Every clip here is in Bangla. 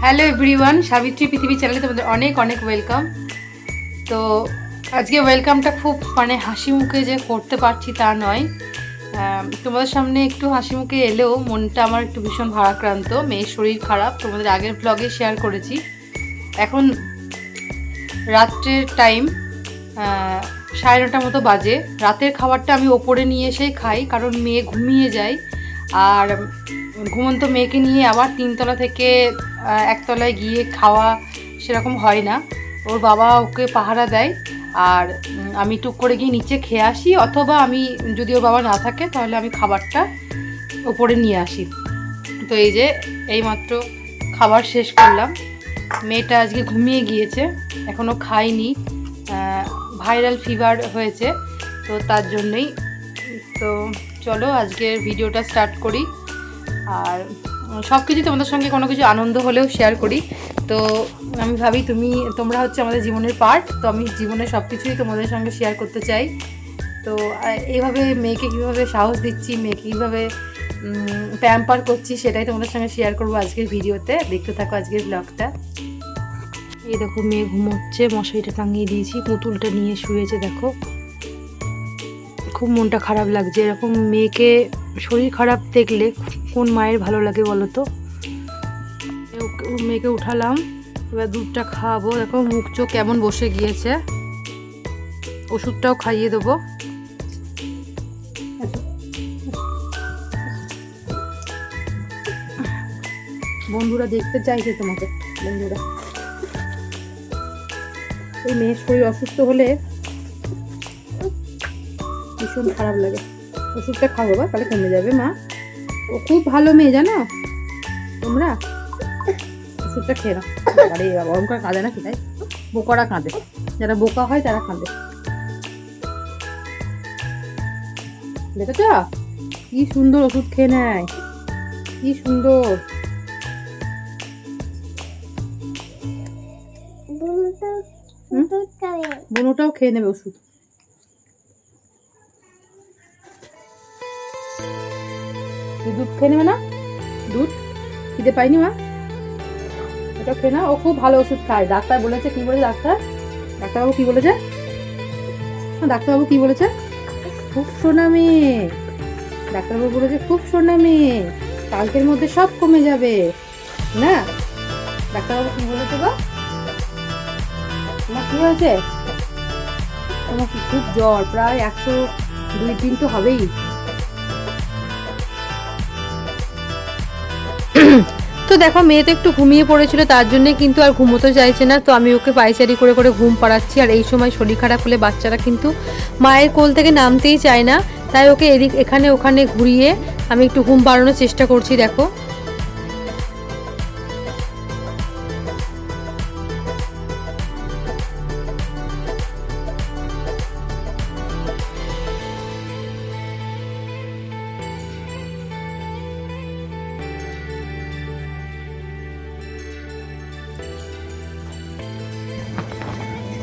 হ্যালো এভরিওয়ান, সাবিত্রী পৃথিবী চ্যানেলে তোমাদের অনেক অনেক ওয়েলকাম। তো আজকে ওয়েলকামটা খুব হাসি মুখে যে করতে পারছি তা নয়। তোমাদের সামনে একটু হাসি মুখে এলেও মনটা আমার একটু ভীষণ ভারাক্রান্ত। মেয়ের শরীর খারাপ, তোমাদের আগের ব্লগে শেয়ার করেছি। এখন রাত্রের টাইম 9:30 মতো বাজে। রাতের খাবারটা আমি ওপরে নিয়ে এসেই খাই, কারণ মেয়ে ঘুমিয়ে যায়। আর ঘুমন্ত মেয়েকে নিয়ে আবার 3তলা থেকে একতলায় গিয়ে খাওয়া সেরকম হয় না। ওর বাবা ওকে পাহারা দেয়, আর আমি টুক করে গিয়ে নিচে খেয়ে আসি, অথবা আমি যদি ওর বাবা না থাকে তাহলে আমি খাবারটা ওপরে নিয়ে আসি। তো এই যে এইমাত্র খাবার শেষ করলাম। মেয়েটা আজকে ঘুমিয়ে গিয়েছে, এখনও খায়নি। ভাইরাল ফিভার হয়েছে, তো তার জন্যই। তো চলো আজকের ভিডিওটা স্টার্ট করি। আর সব কিছু তোমাদের সঙ্গে কোনো কিছু আনন্দ হলেও শেয়ার করি। তো আমি ভাবি তোমরা হচ্ছে আমাদের জীবনের পার্ট, তো আমি জীবনের সব কিছুই তোমাদের সঙ্গে শেয়ার করতে চাই। তো এইভাবে মেয়েকে কীভাবে সাহস দিচ্ছি, মেয়েকে কীভাবে প্যাম্পার করছি, সেটাই তোমাদের সঙ্গে শেয়ার করবো আজকের ভিডিওতে। দেখতে থাকো আজকের ব্লগটা। এই দেখো মেয়ে ঘুমোচ্ছে, মশারিটা টাঙিয়ে দিয়েছি, পুতুলটা নিয়ে শুয়েছে। দেখো খুব মনটা খারাপ লাগছে। এরকম মেয়েকে শরীর খারাপ দেখলে কোন মায়ের ভালো লাগে বলো তো। মেয়েকে উঠালাম, এবার দুধটা খাওয়াবো। দেখো মুখ চোখ কেমন বসে গিয়েছে, ওষুধটাও খাইয়ে দেবো। বন্ধুরা দেখতে চাইছে তোমাকে। বন্ধুরা, এই মেয়ের শরীর অসুস্থ হলে ভীষণ খারাপ লাগে। ওষুধটা খাবো বা তাহলে কমে যাবে। মা ও খুব ভালো মেয়ে, জানো তোমরা। ওষুধটা খেয়ে নাও। আরে বাবা, ওরকম করে কাঁদে না কি? তাই বোকারা কাঁদে, যারা বোকা হয় তারা কাঁদে। দেখেছ কি সুন্দর ওষুধ খেয়ে নেয়, কি সুন্দর। বোনটাও খেয়ে নেবে ওষুধ। দুধ খেয়ে নেবে না? দুধ খেতে পাইনি মা, এটা খেয়ে না। ও খুব ভালো ওষুধ খায়। ডাক্তার বলেছে, কি বলেছে ডাক্তারবাবু কি বলেছে? ডাক্তারবাবু কি বলেছে? খুব সোনা মেয়ে। ডাক্তারবাবু বলেছে খুব সোনা মেয়ে, কালকের মধ্যে সব কমে যাবে না। ডাক্তারবাবু কি বলেছে গো? তোমার কি হয়েছে? তোমার কি খুব জ্বর? প্রায় 102 তো হবেই। তো দেখো মেয়ে তো একটু ঘুমিয়ে পড়েছিল, তার জন্যে কিন্তু আর ঘুমোতে চাইছে না। তো আমি ওকে পায়চারি করে করে ঘুম পাড়াচ্ছি। আর এই সময় শরীর খারাপ হলে বাচ্চারা কিন্তু মায়ের কোল থেকে নামতেই চায় না, তাই ওকে এখানে ওখানে ঘুরিয়ে আমি একটু ঘুম পাড়ানোর চেষ্টা করছি। দেখো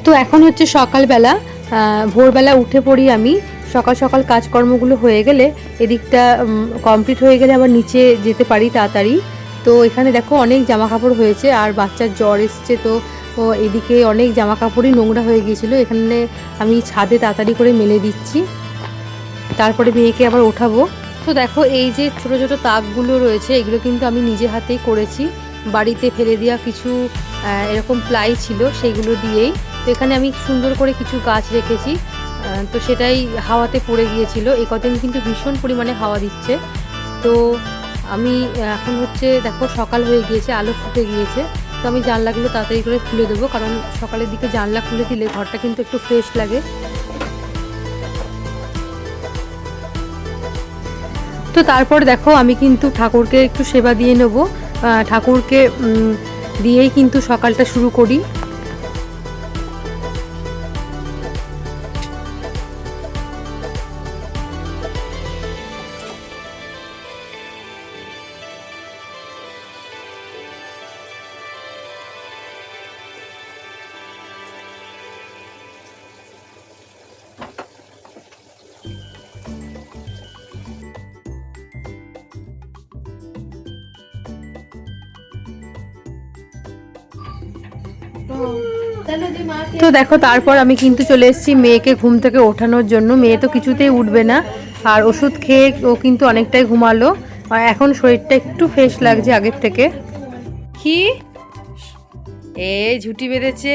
তো এখন হচ্ছে সকালবেলা, ভোরবেলা উঠে পড়ি আমি। সকাল সকাল কাজকর্মগুলো হয়ে গেলে, এদিকটা কমপ্লিট হয়ে গেলে আবার নিচে যেতে পারি তাড়াতাড়ি। তো এখানে দেখো অনেক জামা কাপড় হয়েছে, আর বাচ্চার জ্বর এসছে, তো এদিকে অনেক জামা কাপড়ই নোংরা হয়ে গিয়েছিলো। এখানে আমি ছাদে তাড়াতাড়ি করে মেলে দিচ্ছি, তারপরে মেয়েকে আবার ওঠাবো। তো দেখো এই যে ছোট ছোট তাকগুলো রয়েছে, এগুলো কিন্তু আমি নিজে হাতেই করেছি। বাড়িতে ফেলে দেওয়া কিছু এরকম প্লাই ছিল, সেইগুলো দিয়েই। তো এখানে আমি সুন্দর করে কিছু গাছ রেখেছি, তো সেটাই হাওয়াতে পড়ে গিয়েছিল। এই কদিন কিন্তু ভীষণ পরিমাণে হাওয়া দিচ্ছে। তো আমি এখন হচ্ছে দেখো সকাল হয়ে গিয়েছে, আলো ফুটে গিয়েছে। তো আমি জানলাগুলো তাড়াতাড়ি করে খুলে দেবো, কারণ সকালের দিকে জানলা খুলে দিলে ঘরটা কিন্তু একটু ফ্রেশ লাগে। তো তারপর দেখো আমি কিন্তু ঠাকুরকে একটু সেবা দিয়ে নেব। ঠাকুরকে দিয়েই কিন্তু সকালটা শুরু করি। তো দেখো তারপর আমি কিন্তু চলে এসেছি মেয়েকে ঘুম থেকে ওঠানোর জন্য। মেয়ে তো কিছুতেই উঠবে না, আর ওষুধ খেয়ে ও কিন্তু অনেকটাই ঘুমালো। আর এখন শরীরটা একটু ফ্রেশ লাগছে আগের থেকে। কি ঝুঁটি বেঁধেছে।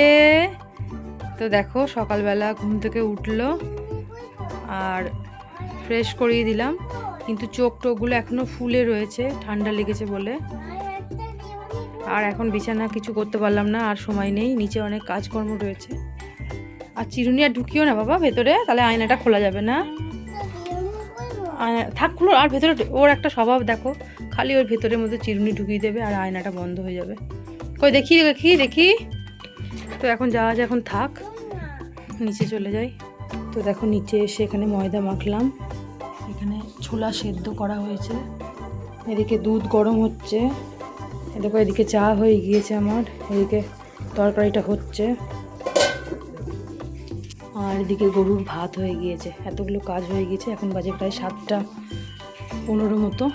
তো দেখো সকালবেলা ঘুম থেকে উঠলো আর ফ্রেশ করিয়ে দিলাম, কিন্তু চোখ টোকগুলো এখনো ফুলে রয়েছে ঠান্ডা লেগেছে বলে। আর এখন বিছানা কিছু করতে পারলাম না, আর সময় নেই, নিচে অনেক কাজকর্ম রয়েছে। আর চিরুনি আর ঢুকিও না বাবা ভেতরে, তাহলে আয়নাটা খোলা যাবে না। থাক খুলো। আর ভেতরে ওর একটা স্বভাব দেখো, খালি ওর ভেতরের মধ্যে চিরুনি ঢুকিয়ে দেবে আর আয়নাটা বন্ধ হয়ে যাবে। কই দেখি দেখি দেখি। তো এখন যাওয়া যায়, এখন থাক, নিচে চলে যাই। তো দেখো নিচে এসে এখানে ময়দা মাখলাম, এখানে ছোলা সেদ্ধ করা হয়েছে, এদিকে দুধ গরম হচ্ছে, দেখো এদিকে চা হয়ে গিয়েছে আমার, এদিকে তরকারিটা হচ্ছে, আর এদিকে গরুর ভাত হয়ে গিয়েছে। এতগুলো কাজ হয়ে গিয়েছে। এখন বাজে প্রায় 7:15 মতো।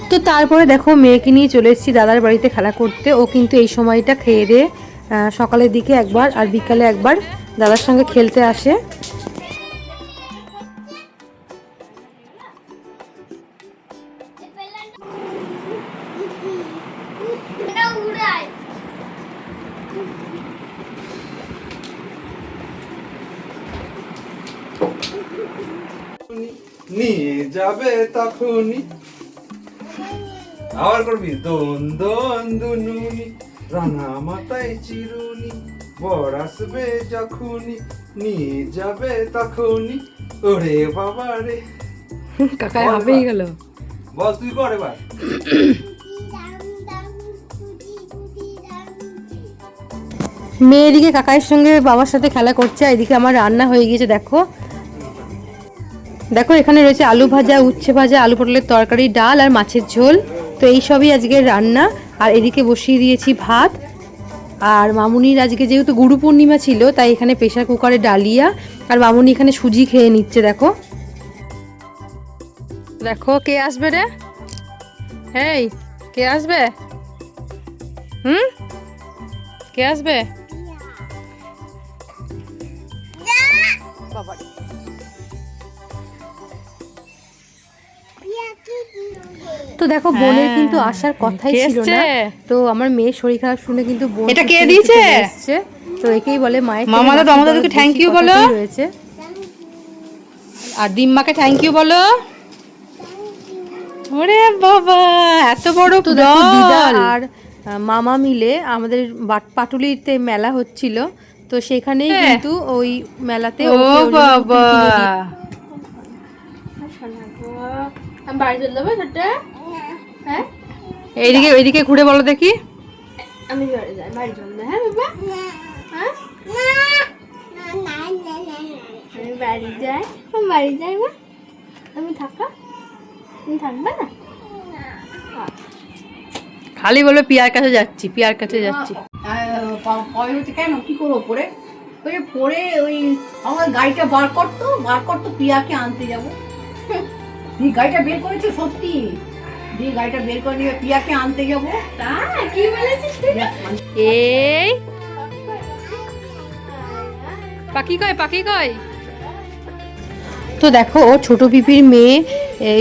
তো তারপরে দেখো মেয়েকে নিয়ে চলে এসেছি দাদার বাড়িতে খেলা করতে। ও কিন্তু এই সময়টা খেয়ে দিয়ে সকালের দিকে একবার আর বিকালে একবার দাদার সঙ্গে খেলতে আসে। নিয়ে যাবে তখনই আবার করবি দন দন দুনুনি, রানা মাথায় চিরুনি, বর আসবে যখনই নিয়ে যাবে তখনই। ওরে বাবা রে, কাকা হবেই গেল। বল তুই কর এবার। মেয়ে এদিকে কাকার সঙ্গে বাবার সাথে খেলা করছে, এদিকে আমার রান্না হয়ে গিয়েছে। দেখো দেখো এখানে রয়েছে আলু ভাজা, উচ্ছে ভাজা, আলু পটলের তরকারি, ডাল আর মাছের ঝোল। তো এই সবই আজকের রান্না। আর এদিকে বসিয়ে দিয়েছি ভাত। আর মামুনির আজকে যেহেতু গুরু পূর্ণিমা ছিল, তাই এখানে প্রেসার কুকারে ডালিয়া, আর মামুনি এখানে সুজি খেয়ে নিচ্ছে। দেখো দেখো কে আসবে রে, এই কে আসবে, কে আসবে বাবারে। তো দেখো বোনের কিন্তু আসার কথাই ছিল না, তো আমার মেয়ের শরীর খারাপ শুনে কিন্তু বোন এটা কে দিয়েছে, তো একেই বলে মায়ের মামাদা। মামাদাকে থ্যাংক ইউ বলো রয়েছে, আর ডিম্মাকে থ্যাংক ইউ বলো। ওরে বাবা এত বড়। তো দেখো দিদা আর মামা মিলে আমাদের পাটুলিতে মেলা হচ্ছিল, তো সেখানেই কিন্তু ওই মেলাতে ও বাবা বাড়ি চলে যাবো। হ্যাঁ এইদিকে এইদিকে ঘুরে বলো দেখি। আমি বাড়ি যাই, বাড়ি চলে। হ্যাঁ বাবা, হ্যাঁ আমি বাড়ি যাই, বাড়ি যাই মা। আমি থাকা, তুমি থাকবে না? খালি বলবে পিয়ার কাছে যাচ্ছি, পিয়ার কাছে যাচ্ছি। কেন কি করবো পরে পরে ওই আমার গাড়িটা বার করতো পিয়াকে আনতে যাবো। গাড়িটা বের করেছে সত্যি, দিয়ে গাড়িটা বের করে নিয়ে পিয়াকে আনতে যাবো। কি বলেছিস এই পাখি কয়, পাখি কয়। তো দেখো ও ছোট পিপির মেয়ে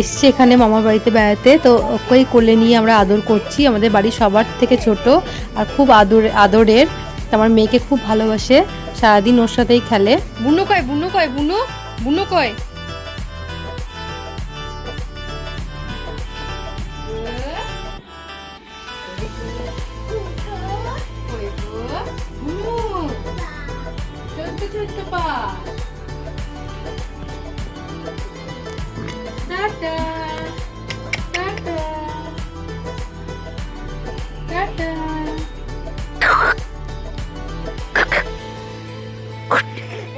এসছে এখানে মামার বাড়িতে বেড়াতে, তো ওকেই কোলে নিয়ে আমরা আদর করছি। আমাদের বাড়ি সবার থেকে ছোট আর খুব আদরের। আমার মেয়েকে খুব ভালোবাসে, সারাদিন ওর সাথেই খেলে। বুনু কয়, বুনু কয়, বুনু বুনু কয়। Tata, tata, tata.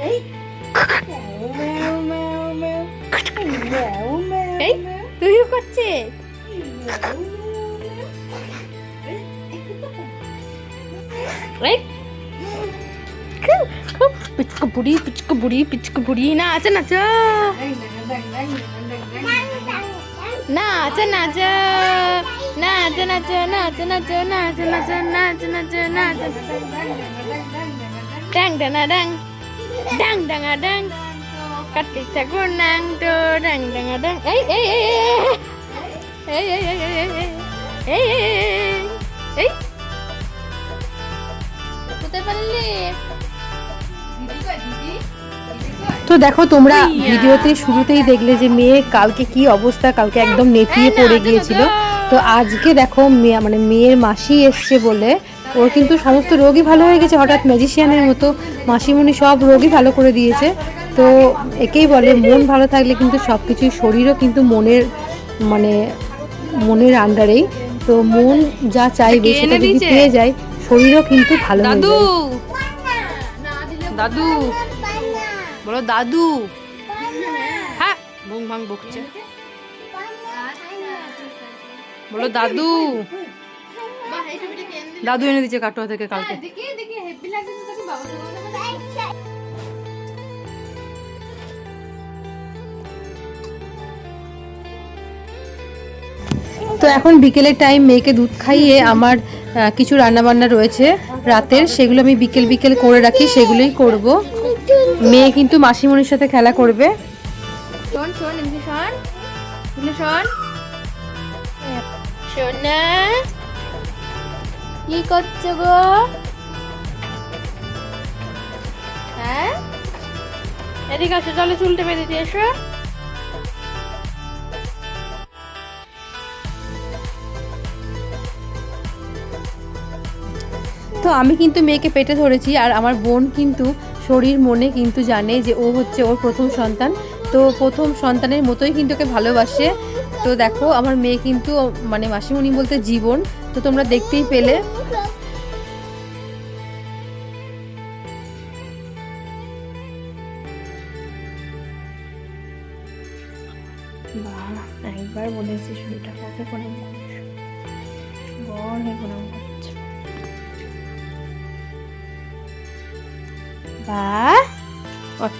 Hey, meow, meow, meow, meow, meow. Hey, tuyo করছে। Right? পিচকা বুড়ি, পিচকা বুড়ি, পিচকা বুড়ি, না আচ্ছা না আচ্ছা। নাচ নাচ নাচ নাচ নাচ নাচ নাচ নাচ নাচ নাচ নাচ ডাং ডাঙা ডাং ডাং ডাঙা ডাং কার্তিক ঠাকুর নাং তো ডাং ডাঙা ডাং এই এই এই এই এই এই এই এই কোথায় পারলি? তো দেখো তোমরা ভিডিওতে শুরুতেই দেখলে যে মেয়ে কালকে কি অবস্থা, কালকে একদম নেতিয়ে পড়ে গিয়েছিল। তো আজকে দেখো মানে মেয়ের মাসি এসছে বলে ওর কিন্তু সমস্ত রোগই ভালো হয়ে গেছে, হঠাৎ ম্যাজিশিয়ানের মতো মাসিমণি সব রোগই ভালো করে দিয়েছে। তো একেই বলে মন ভালো থাকলে কিন্তু সব কিছুই, শরীরও কিন্তু মনের আন্ডারেই। তো মন যা চাইবে সেটা যদি পেয়ে যায় শরীরও কিন্তু ভালো হয়ে যায়। দাদু বলো দাদু, হ্যাঁ ভুং ভাং বকছে, বলো দাদু। দাদু এনে দিচ্ছে কাটোয়া থেকে কালকে। তো এখন বিকেলের টাইম, মেয়েকে দুধ খাইয়ে আমার কিছু রান্নাবান্না রয়েছে রাতের, সেগুলো আমি বিকেল বিকেল করে রাখি, সেগুলোই করব। মেয়ে কিন্তু মাসিমণির সাথে খেলা করবে। শোন শোন শোন শোন সোনা, কি করছো গো? হ্যাঁ এদিকে আসো, চলো চুলটা বেঁধে দিয়ে এসো। তো আমি কিন্তু মেয়েকে পেটে ধরেছি, আর আমার বোন কিন্তু শরীর মনে কিন্তু জানে যে ও হচ্ছে ওর প্রথম সন্তান। তো প্রথম সন্তানের মতোই কিন্তু ওকে ভালোবাসে। তো দেখো আমার মেয়ে কিন্তু মানে মাসিমণি বলতে জীবন, তো তোমরা দেখতেই পেলে। একবার বলেছি শরীরটা কবে প্রণাম করছে, বলে প্রণাম করছে। বাহ ওঠ,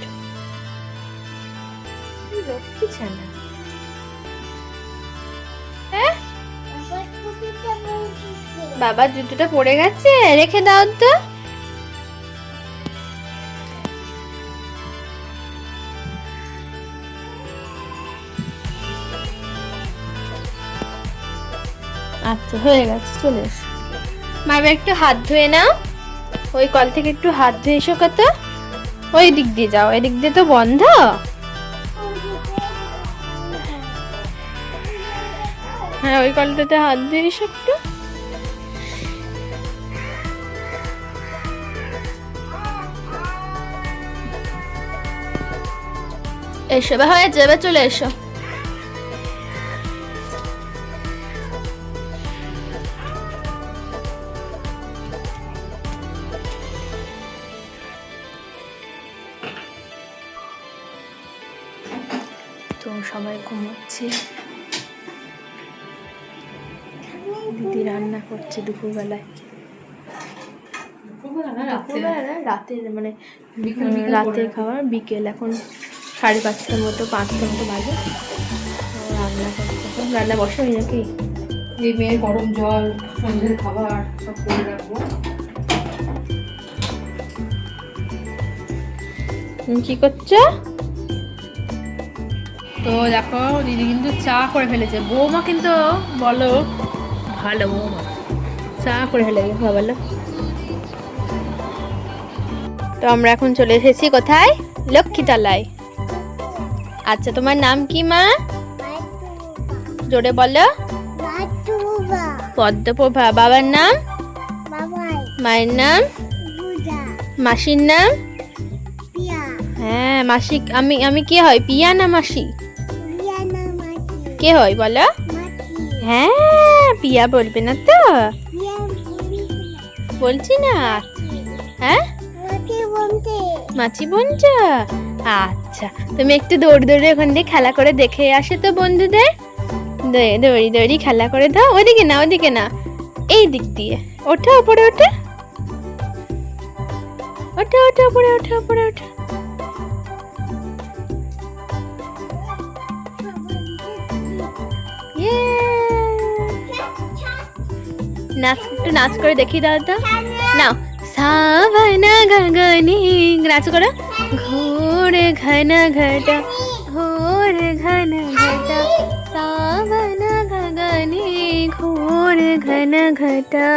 লক্ষ্মী ছানা। বাবা জুতোটা পড়ে গেছে, রেখে দাও তো। আচ্ছা হয়ে গেছে, চলে এসো। মা এবার একটু হাত ধুয়ে নাও, ওই কল থেকে একটু হাত ধুয়ে এসো। কত ওই দিক দিয়ে যাও, এদিক দিয়ে তো বন্ধ। হ্যাঁ ওই কলটাতে হাত ধুয়ে এসো একটু। এসো বা হয়ে যাবে, চলে এসো। তো সবাই ঘুমোচ্ছে, দিদি রান্না করছে দুপুরবেলায়। রাতের মানে রাতের খাবার বিকেল, এখন 5:30টার মতো 5টার মতো বাজে। রান্না করছে, রান্না বসে হয়ে নাকি এই মেয়ের গরম জল, সন্ধ্যের খাবার সব করে রাখবো। কি করছো? তো দেখো দিদি কিন্তু চা করে ফেলেছে। বৌমা কিন্তু বলো ভালো, বৌমা চা করে ফেলেছে, বলো। তো আমরা এখন চলে এসেছি কোথায়? লক্ষ্মীতলায়। আচ্ছা তোমার নাম কি মা? জোরে বলো। পদ্মপ্রভা। বাবার নাম? মায়ের নাম? মাসির নাম? হ্যাঁ মাসি। আমি কে হয়, পিয়া না মাসি? কে হয় বলো? হ্যাঁ পিয়া বলবে না তো? বলছি না। হ্যাঁ মাছি বলছ? আচ্ছা তুমি একটু দৌড় দৌড়ে ওখান দিয়ে খেলা করে দেখে আসে তো বন্ধুদের। দৌড়ি দৌড়ি খেলা করে দাও। ওদিকে না, ওদিকে না, এই দিক দিয়ে। ওঠো উপরে, ওঠো ওঠো ওঠো, উপরে ওঠো, উপরে ওঠো। নাচ, একটু নাচ করে দেখিয়ে দাও তো। নাও, সাভানা গগনে, নাচ করো। ঘোর ঘন ঘটা, ঘোর ঘন ঘটা, সাভানা গগনে, ঘোর ঘন ঘটা।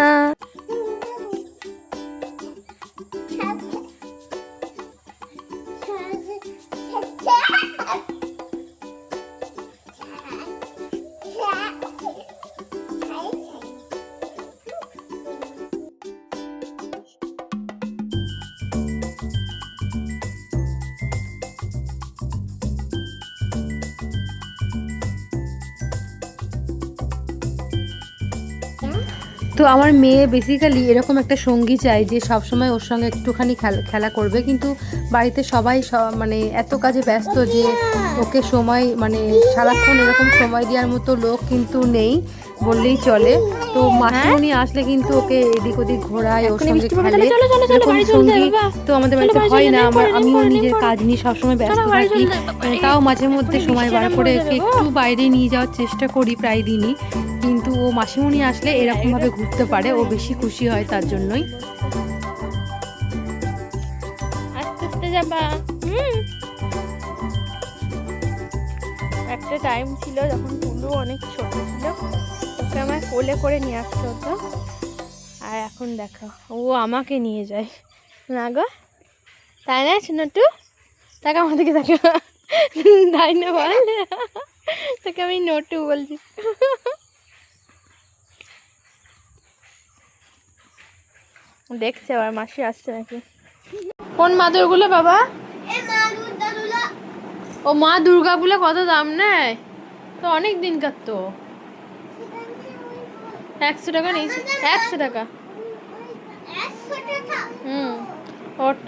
তো আমার মেয়ে বেসিক্যালি এরকম একটা সঙ্গী চাই যে সব সময় ওর সঙ্গে একটুখানি খেলা করবে, কিন্তু বাড়িতে সবাই মানে এত কাজে ব্যস্ত যে ওকে সময় মানে সারাক্ষণ এরকম সময় দেওয়ার মতো লোক কিন্তু নেই বললেই চলে। তো মাসিমণি আসলে কিন্তু ওকে এদিক ওদিক ঘোরায়, ওর সঙ্গে খেলে। এরকম সঙ্গী তো আমাদের বাড়িতে হয় না। আমিও নিজের কাজ নিয়ে সবসময় ব্যস্ত থাকি, তাও মাঝে মধ্যে সময় বার করে ওকে একটু বাইরে নিয়ে যাওয়ার চেষ্টা করি প্রায় দিনই। কিন্তু ও মাসিমণি আসলে এরকমভাবে ঘুরতে পারে, ও বেশি খুশি হয় তার জন্যই। আস্তে আস্তে যাবা। একটা টাইম ছিল যখন টুলু অনেক ছোট ছিল, ওকে আমার কোলে করে নিয়ে আসতে হতো, আর এখন দেখো ও আমাকে নিয়ে যায় না গো, তাই না নটু? তাকে আমাদেরকে দেখো, তাই না বল? তোকে আমি নটু বলছি। দেখছে আবার মাসি আসছে নাকি। কোন মাদুরগুলো বাবা? ও মা দুর্গাগুলো কত দাম নেয়? তো অনেক দিন কাটতো। 100 টাকা নিয়েছে, 100 টাকা। ওট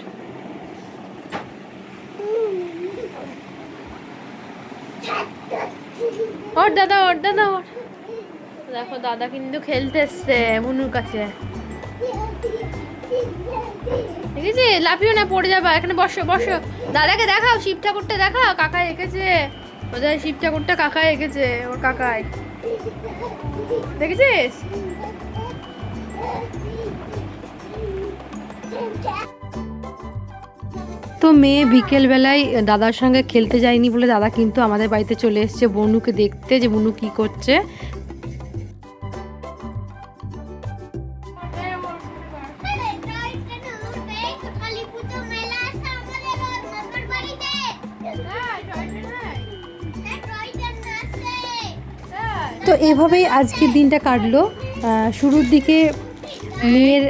ওর দাদা, ওর দাদা, ওর দেখো দাদা কিন্তু খেলতে এসছে মুনুর কাছে। দেখেছি, লাফিও না, পড়ে যাবা। এখানে বসো বসো, দাদাকে দেখাও, শিব ঠাকুরটা দেখাও, কাকা এঁকেছে ওদের, শিব ঠাকুরটা কাকা এঁকেছে, ওর কাকাই, দেখেছিস? তো মেয়ে বিকেলবেলায় দাদার সঙ্গে খেলতে যায়নি বলে দাদা কিন্তু আমাদের বাড়িতে চলে এসেছে বনুকে দেখতে, যে বনু কি করছে। তো এভাবেই আজকের দিনটা কাটলো। শুরুর দিকে মেয়ের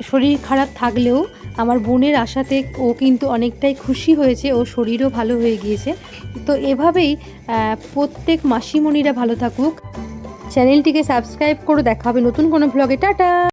শরীর খারাপ থাকলেও আমার বোনের আশাতে ও কিন্তু অনেকটাই খুশি হয়েছে, ও শরীরও ভালো হয়ে গিয়েছে। তো এভাবেই প্রত্যেক মাসিমণিরা ভালো থাকুক। চ্যানেলটিকে সাবস্ক্রাইব করে দেখা হবে নতুন কোনো ব্লগে। টাটা।